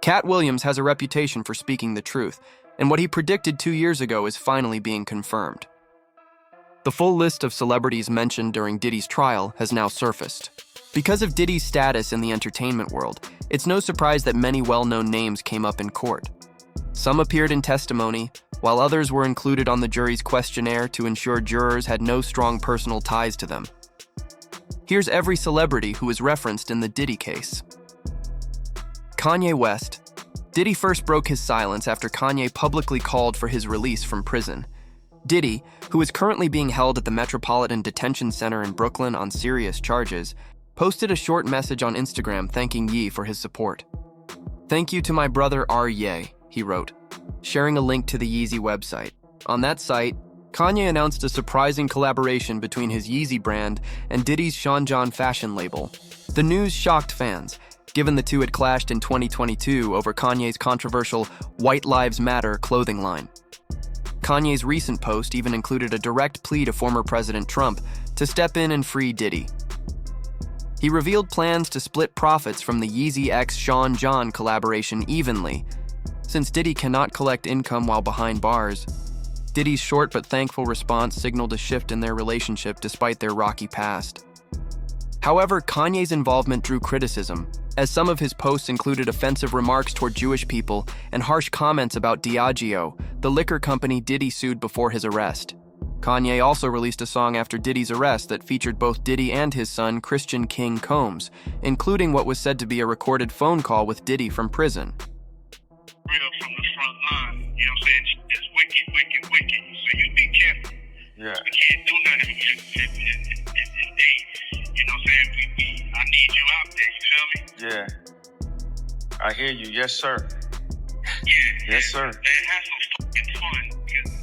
Katt Williams has a reputation for speaking the truth, and what he predicted 2 years ago is finally being confirmed. The full list of celebrities mentioned during Diddy's trial has now surfaced. Because of Diddy's status in the entertainment world, it's no surprise that many well-known names came up in court. Some appeared in testimony, while others were included on the jury's questionnaire to ensure jurors had no strong personal ties to them. Here's every celebrity who is referenced in the Diddy case. Kanye West. Diddy first broke his silence after Kanye publicly called for his release from prison. Diddy, who is currently being held at the Metropolitan Detention Center in Brooklyn on serious charges, posted a short message on Instagram thanking Ye for his support. "Thank you to my brother Ye," he wrote, sharing a link to the Yeezy website. On that site, Kanye announced a surprising collaboration between his Yeezy brand and Diddy's Sean John fashion label. The news shocked fans, given the two had clashed in 2022 over Kanye's controversial White Lives Matter clothing line. Kanye's recent post even included a direct plea to former President Trump to step in and free Diddy. He revealed plans to split profits from the Yeezy x Sean John collaboration evenly. Since Diddy cannot collect income while behind bars, Diddy's short but thankful response signaled a shift in their relationship despite their rocky past. However, Kanye's involvement drew criticism, as some of his posts included offensive remarks toward Jewish people and harsh comments about Diageo, the liquor company Diddy sued before his arrest. Kanye also released a song after Diddy's arrest that featured both Diddy and his son, Christian King Combs, including what was said to be a recorded phone call with Diddy from prison. Real from the front line, you know what I'm saying? It's wicked, wicked, wicked, so you be careful. Yeah. We can't do nothing if they, you know what I'm saying? I need you out there, you feel me? Yeah. I hear you. Yes, sir. Yeah. Yes, sir. Man, have some fucking fun.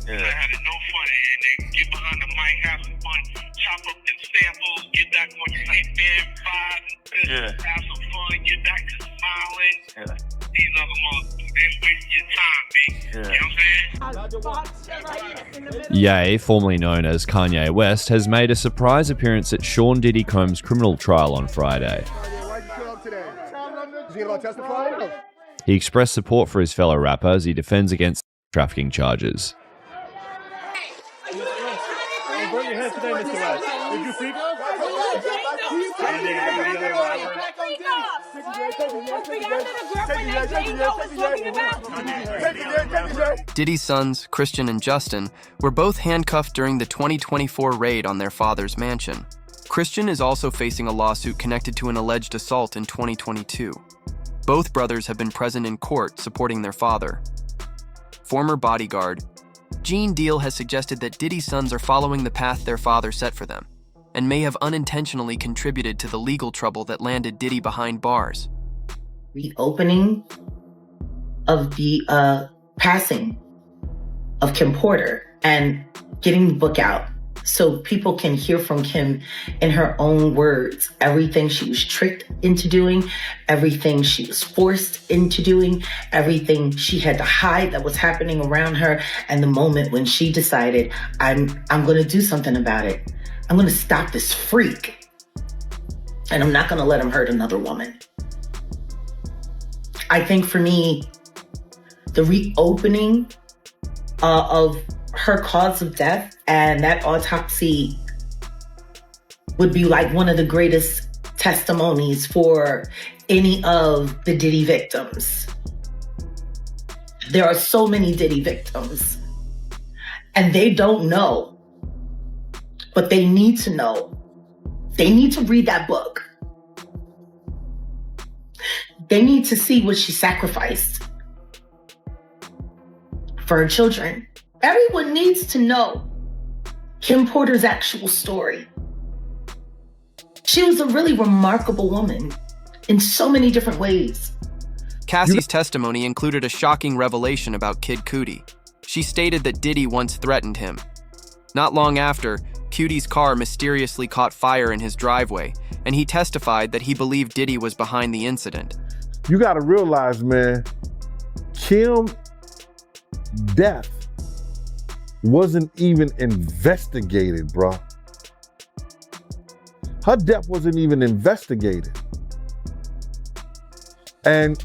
Yeah. I had no fun in there. Get behind the mic, have some fun, chop up them samples, get back on your hype man vibe, Yeah. have some fun, get back to smiling. Yeah. These other motherfuckers, they wasting your time, B. Yeah. You know what I'm saying? Ye, formerly known as Kanye West, has made a surprise appearance at Sean Diddy Combs' criminal trial on Friday. He expressed support for his fellow rapper as he defends against trafficking charges. Diddy's sons, Christian and Justin, were both handcuffed during the 2024 raid on their father's mansion. Christian is also facing a lawsuit connected to an alleged assault in 2022. Both brothers have been present in court supporting their father. Former bodyguard Gene Deal has suggested that Diddy's sons are following the path their father set for them, and may have unintentionally contributed to the legal trouble that landed Diddy behind bars. Reopening of the passing of Kim Porter and getting the book out so people can hear from Kim in her own words. Everything she was tricked into doing, everything she was forced into doing, everything she had to hide that was happening around her, and the moment when she decided, I'm going to do something about it. I'm going to stop this freak, and I'm not going to let him hurt another woman. I think for me, the reopening of her cause of death and that autopsy would be like one of the greatest testimonies for any of the Diddy victims. There are so many Diddy victims, and they don't know, but they need to know. They need to read that book. They need to see what she sacrificed for her children. Everyone needs to know Kim Porter's actual story. She was a really remarkable woman in so many different ways. Cassie's testimony included a shocking revelation about Kid Cudi. She stated that Diddy once threatened him. Not long after, Cudi's car mysteriously caught fire in his driveway, and he testified that he believed Diddy was behind the incident. You gotta realize, man, Kim's death wasn't even investigated, bro. Her death wasn't even investigated. And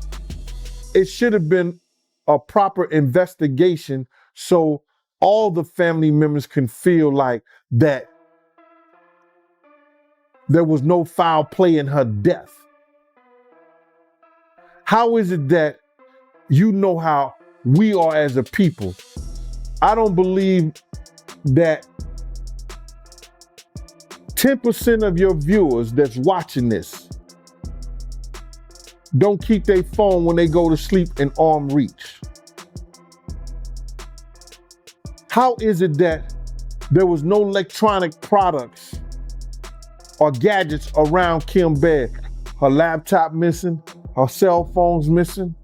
it should have been a proper investigation so all the family members can feel like that there was no foul play in her death. How is it that you know how we are as a people? I don't believe that 10% of your viewers that's watching this don't keep their phone when they go to sleep in arm reach. How is it that there was no electronic products or gadgets around Kim's bed? Her laptop missing, her cell phone's missing.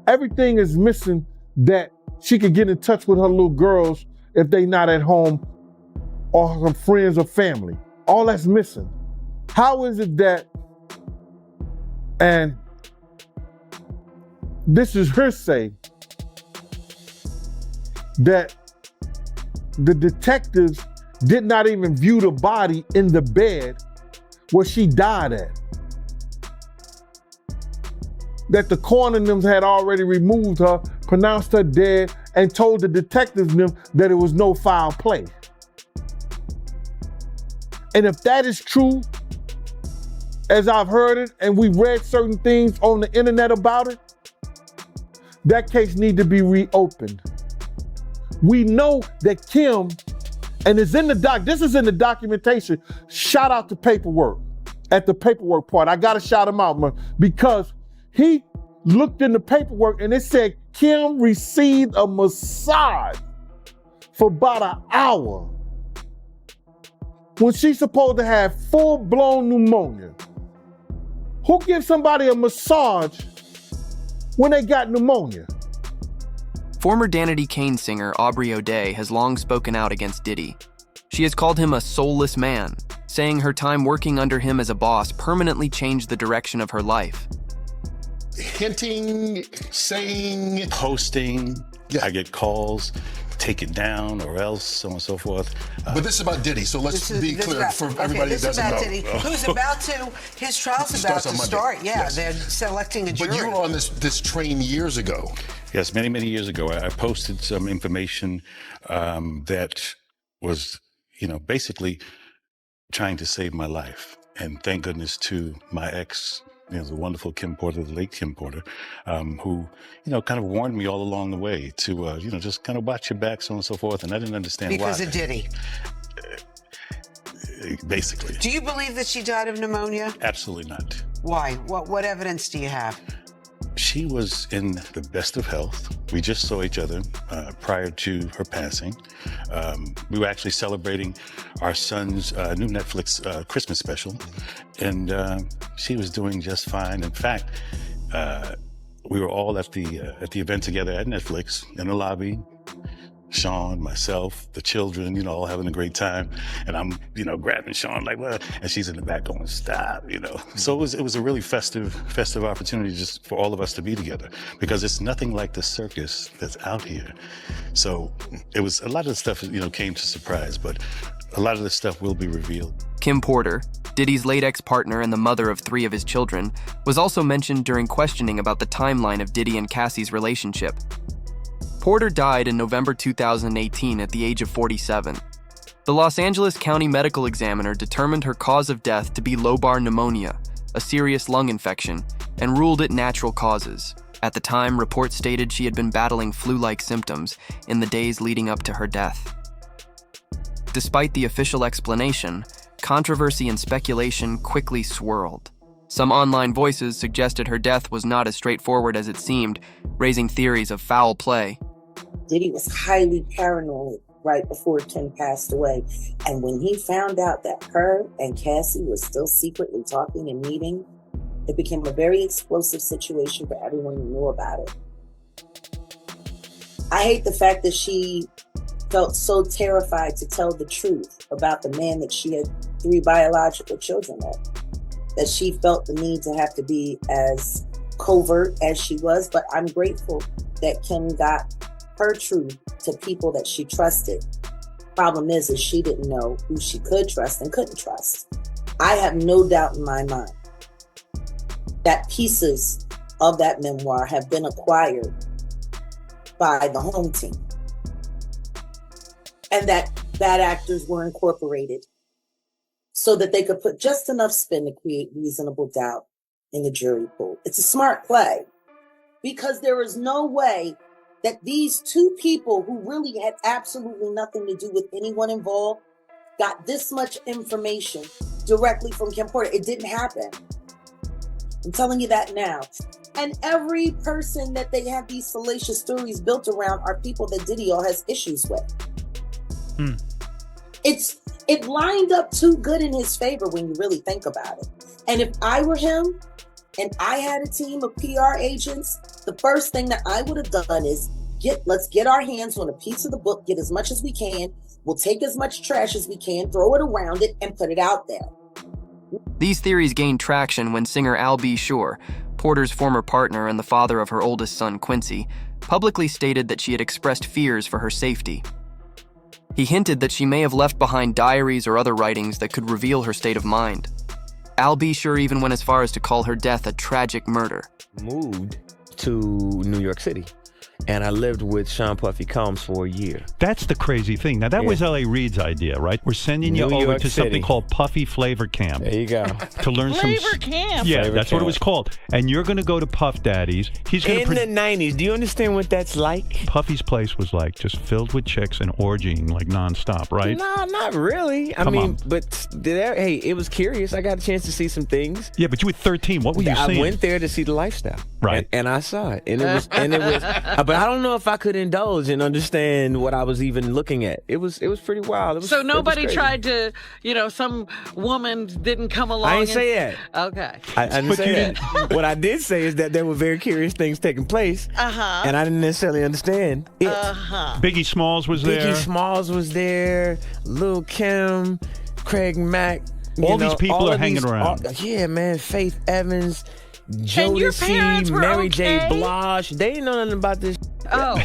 Everything is missing that she could get in touch with her little girls if they not at home or her friends or family. All that's missing. How is it that, and this is hearsay, that the detectives did not even view the body in the bed where she died at? That the coroner them had already removed her, pronounced her dead, and told the detectives them that it was no foul play. And if that is true, as I've heard it, and we've read certain things on the internet about it, that case need to be reopened. We know that Kim, and it's in the this is in the documentation. Shout out to paperwork, at the paperwork part. I gotta shout him out, man, because he looked in the paperwork and it said Kim received a massage for about an hour when she's supposed to have full-blown pneumonia. Who gives somebody a massage when they got pneumonia? Former Danity Kane singer Aubrey O'Day has long spoken out against Diddy. She has called him a soulless man, saying her time working under him as a boss permanently changed the direction of her life. Hinting, saying, posting, I get calls, take it down or else, so on and so forth. But this is about Diddy, so let's be clear for everybody that doesn't know. Diddy, who's about to, his trial's about to start. Yeah, yes. They're selecting a jury. But you were on this train years ago. Yes, many, many years ago, I posted some information that was, basically trying to save my life. And thank goodness to my ex, the wonderful Kim Porter, the late Kim Porter, who, kind of warned me all along the way to, just kind of watch your back, so on and so forth. And I didn't understand why. Because of Diddy. Basically. Do you believe that she died of pneumonia? Absolutely not. Why? What evidence do you have? She was in the best of health. We just saw each other prior to her passing. We were actually celebrating our son's new Netflix Christmas special, and she was doing just fine. In fact, we were all at the event together at Netflix in the lobby. Sean, myself, the children, all having a great time. And I'm, grabbing Sean like, what? And she's in the back going, stop, So it was a really festive opportunity just for all of us to be together, because it's nothing like the circus that's out here. So it was, a lot of the stuff, came to surprise, but a lot of the stuff will be revealed. Kim Porter, Diddy's late ex-partner and the mother of 3 of his children, was also mentioned during questioning about the timeline of Diddy and Cassie's relationship. Porter died in November 2018 at the age of 47. The Los Angeles County Medical Examiner determined her cause of death to be lobar pneumonia, a serious lung infection, and ruled it natural causes. At the time, reports stated she had been battling flu-like symptoms in the days leading up to her death. Despite the official explanation, controversy and speculation quickly swirled. Some online voices suggested her death was not as straightforward as it seemed, raising theories of foul play. Diddy was highly paranoid right before Kim passed away. And when he found out that her and Cassie were still secretly talking and meeting, it became a very explosive situation for everyone who knew about it. I hate the fact that she felt so terrified to tell the truth about the man that she had 3 biological children with, that she felt the need to have to be as covert as she was. But I'm grateful that Kim got her truth to people that she trusted. Problem is she didn't know who she could trust and couldn't trust. I have no doubt in my mind that pieces of that memoir have been acquired by the home team. And that bad actors were incorporated so that they could put just enough spin to create reasonable doubt in the jury pool. It's a smart play because there is no way that these two people who really had absolutely nothing to do with anyone involved got this much information directly from Kim Porter. It didn't happen. I'm telling you that now. And every person that they have these salacious stories built around are people that Diddy has issues with. It lined up too good in his favor when you really think about it. And if I were him and I had a team of PR agents, the first thing that I would have done is let's get our hands on a piece of the book, get as much as we can. We'll take as much trash as we can, throw it around it, and put it out there. These theories gained traction when singer Al B. Sure, Porter's former partner and the father of her oldest son, Quincy, publicly stated that she had expressed fears for her safety. He hinted that she may have left behind diaries or other writings that could reveal her state of mind. Al B. Sure even went as far as to call her death a tragic murder. Moved to New York City. And I lived with Sean Puffy Combs for a year. That's the crazy thing. Now, that was L.A. Reid's idea, right? We're sending you over to something called Puffy Flavor Camp. There you go. To learn Flavor Camp? Yeah, Flavor that's Camp. what it was called. And you're going to go to Puff Daddy's. He's going In the 90s. Do you understand what that's like? Puffy's place was like just filled with chicks and orgying like nonstop, right? No, not really. I Come mean, on. but hey, it was curious. I got a chance to see some things. Yeah, but you were 13. What were you seeing? I went there to see the lifestyle. Right. And I saw it. And it was but I don't know if I could indulge and understand what I was even looking at. It was pretty wild. So nobody tried to, some woman didn't come along. I didn't say that. Okay. I didn't say that. What I did say is that there were very curious things taking place. And I didn't necessarily understand it. Biggie Smalls was there. Biggie Smalls was there. Lil' Kim, Craig Mack. All these people are hanging around. Yeah, man. Faith Evans, And your parents Jodeci, were Mary J. okay? Blige. They didn't know nothing about this. Oh.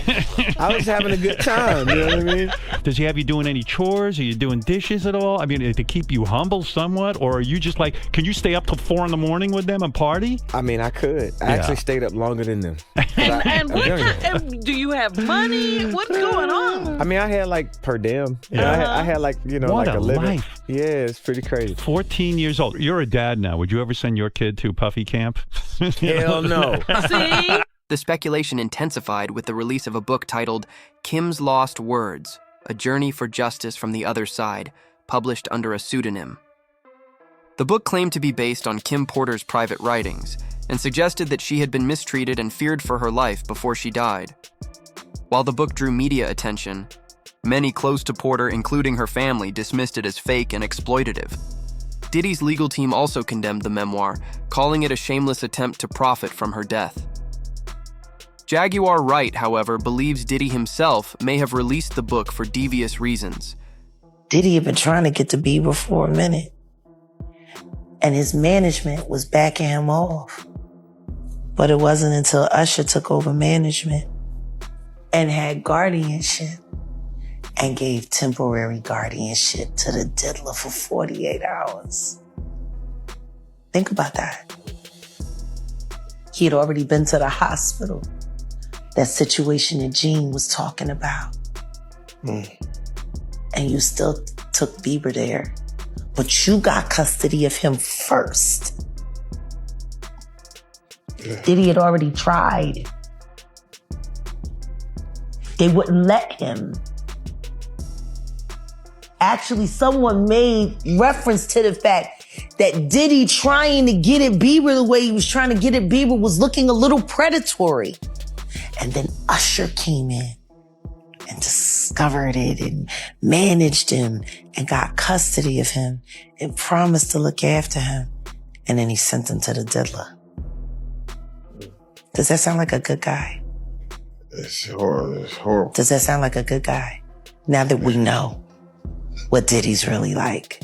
I was having a good time. You know what I mean? Does he have you doing any chores? Are you doing dishes at all? I mean, to keep you humble somewhat? Or are you just like, can you stay up till 4 a.m. with them and party? I mean, I could. I actually stayed up longer than them. And do you have money? What's going on? I mean, I had like per diem. Yeah. I had like, What like a a living. life. Yeah, it's pretty crazy. 14 years old. You're a dad now. Would you ever send your kid to Puffy Camp? Hell no. See? The speculation intensified with the release of a book titled Kim's Lost Words, A Journey for Justice from the Other Side, published under a pseudonym. The book claimed to be based on Kim Porter's private writings and suggested that she had been mistreated and feared for her life before she died. While the book drew media attention, many close to Porter, including her family, dismissed it as fake and exploitative. Diddy's legal team also condemned the memoir, calling it a shameless attempt to profit from her death. Jaguar Wright, however, believes Diddy himself may have released the book for devious reasons. Diddy had been trying to get to Bieber for a minute, and his management was backing him off. But it wasn't until Usher took over management and had guardianship and gave temporary guardianship to the diddler for 48 hours. Think about that. He had already been to the hospital. That situation that Gene was talking about. And you still took Bieber there. But you got custody of him first. Diddy had already tried. They wouldn't let him. Actually, someone made reference to the fact that Diddy trying to get at Bieber the way he was trying to get at Bieber was looking a little predatory. And then Usher came in and discovered it and managed him and got custody of him and promised to look after him. And then he sent him to the diddler. Does that sound like a good guy? It's horrible. Does that sound like a good guy? Now that we know what Diddy's really like.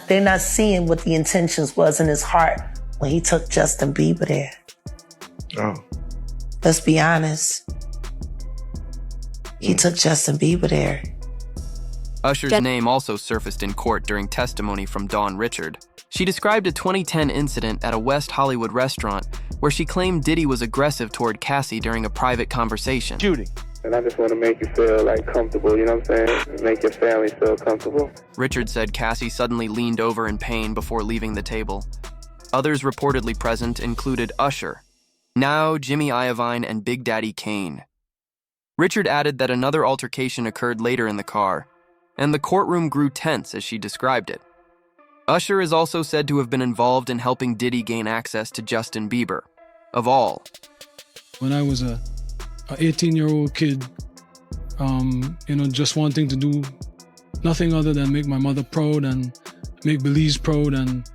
They're not seeing what the intentions was in his heart when he took Justin Bieber there. Oh. Let's be honest. He took Justin Bieber there. Usher's name also surfaced in court during testimony from Dawn Richard. She described a 2010 incident at a West Hollywood restaurant where she claimed Diddy was aggressive toward Cassie during a private conversation. Judy. And I just want to make you feel like comfortable, you know what I'm saying? Make your family feel comfortable. Richard said Cassie suddenly leaned over in pain before leaving the table. Others reportedly present included Usher, now Jimmy Iovine, and Big Daddy Kane. Richard added that another altercation occurred later in the car, and the courtroom grew tense as she described it. Usher is also said to have been involved in helping Diddy gain access to Justin Bieber, of all. When I was a 18-year-old kid, just wanting to do nothing other than make my mother proud and make Belize proud and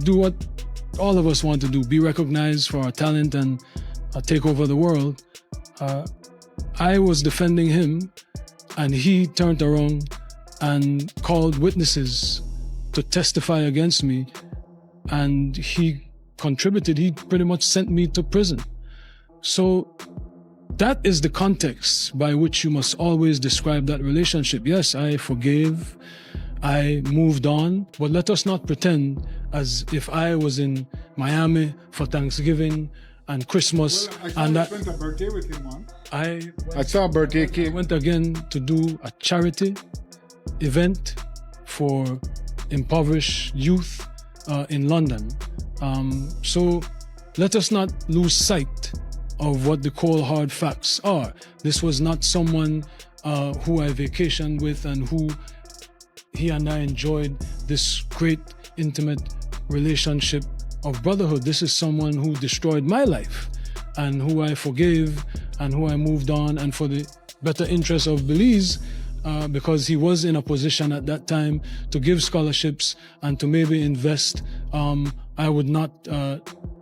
do what all of us want to do, be recognized for our talent and take over the world. I was defending him, and he turned around and called witnesses to testify against me, and he contributed. He pretty much sent me to prison. So that is the context by which you must always describe that relationship. Yes, I forgave, I moved on, but let us not pretend as if I was in Miami for Thanksgiving and Christmas. I spent a birthday with him, man. I saw a birthday cake. I went again to do a charity event for impoverished youth in London. So let us not lose sight of what the cold hard facts are. This was not someone who I vacationed with and who he and I enjoyed this great intimate relationship of brotherhood. This is someone who destroyed my life and who I forgave and who I moved on, and for the better interest of Belize, because he was in a position at that time to give scholarships and to maybe invest. I would not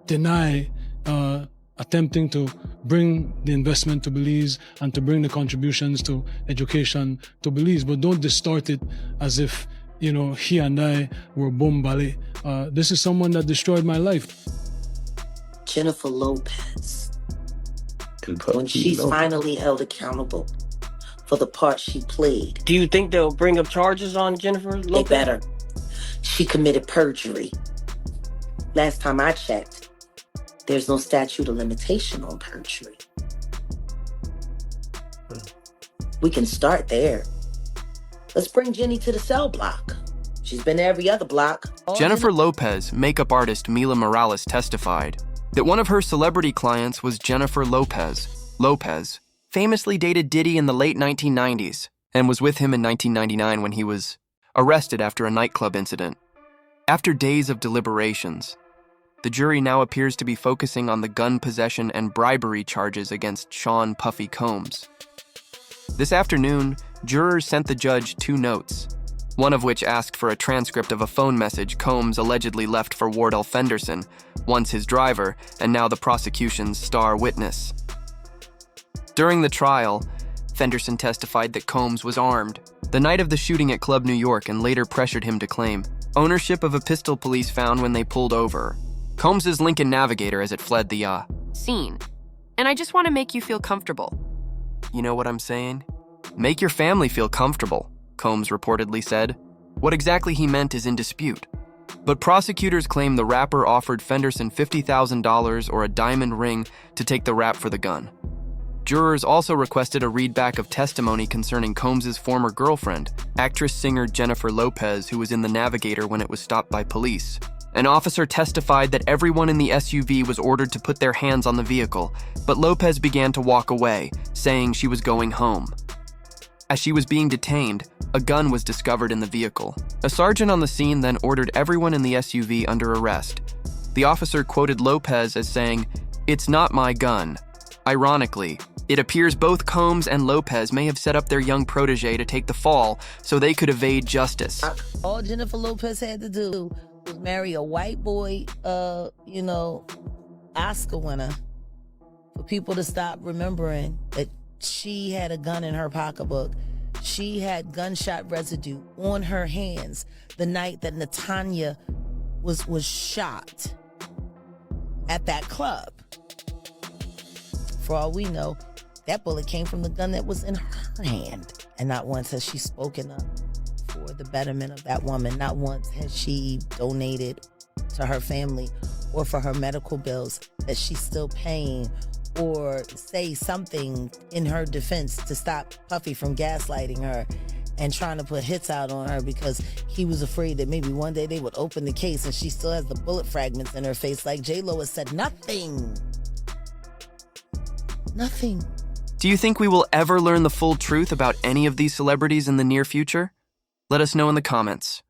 deny attempting to bring the investment to Belize and to bring the contributions to education to Belize, but don't distort it as if, he and I were bombale. This is someone that destroyed my life. Jennifer Lopez, when she's finally held accountable for the part she played. Do you think they'll bring up charges on Jennifer Lopez? They better. She committed perjury. Last time I checked, there's no statute of limitation on perjury. We can start there. Let's bring Jenny to the cell block. She's been to every other block. Jennifer Lopez, makeup artist Mila Morales, testified that one of her celebrity clients was Jennifer Lopez. Lopez famously dated Diddy in the late 1990s and was with him in 1999 when he was arrested after a nightclub incident. After days of deliberations, the jury now appears to be focusing on the gun possession and bribery charges against Sean Puffy Combs. This afternoon, jurors sent the judge 2 notes, one of which asked for a transcript of a phone message Combs allegedly left for Wardell Fenderson, once his driver and now the prosecution's star witness. During the trial, Fenderson testified that Combs was armed the night of the shooting at Club New York and later pressured him to claim ownership of a pistol police found when they pulled over Combs' Lincoln Navigator as it fled the scene. And I just want to make you feel comfortable. You know what I'm saying? Make your family feel comfortable, Combs reportedly said. What exactly he meant is in dispute. But prosecutors claim the rapper offered Fenderson $50,000 or a diamond ring to take the rap for the gun. Jurors also requested a readback of testimony concerning Combs' former girlfriend, actress-singer Jennifer Lopez, who was in the Navigator when it was stopped by police. An officer testified that everyone in the SUV was ordered to put their hands on the vehicle, but Lopez began to walk away, saying she was going home. As she was being detained, a gun was discovered in the vehicle. A sergeant on the scene then ordered everyone in the SUV under arrest. The officer quoted Lopez as saying, "It's not my gun." Ironically, it appears both Combs and Lopez may have set up their young protege to take the fall so they could evade justice. All Jennifer Lopez had to do was marry a white boy, Oscar winner, for people to stop remembering that she had a gun in her pocketbook. She had gunshot residue on her hands the night that Natanya was shot at that club. For all we know, that bullet came from the gun that was in her hand, and not once has she spoken up for the betterment of that woman. Not once has she donated to her family or for her medical bills that she's still paying, or say something in her defense to stop Puffy from gaslighting her and trying to put hits out on her because he was afraid that maybe one day they would open the case and she still has the bullet fragments in her face. Like J-Lo has said nothing. Nothing. Do you think we will ever learn the full truth about any of these celebrities in the near future? Let us know in the comments.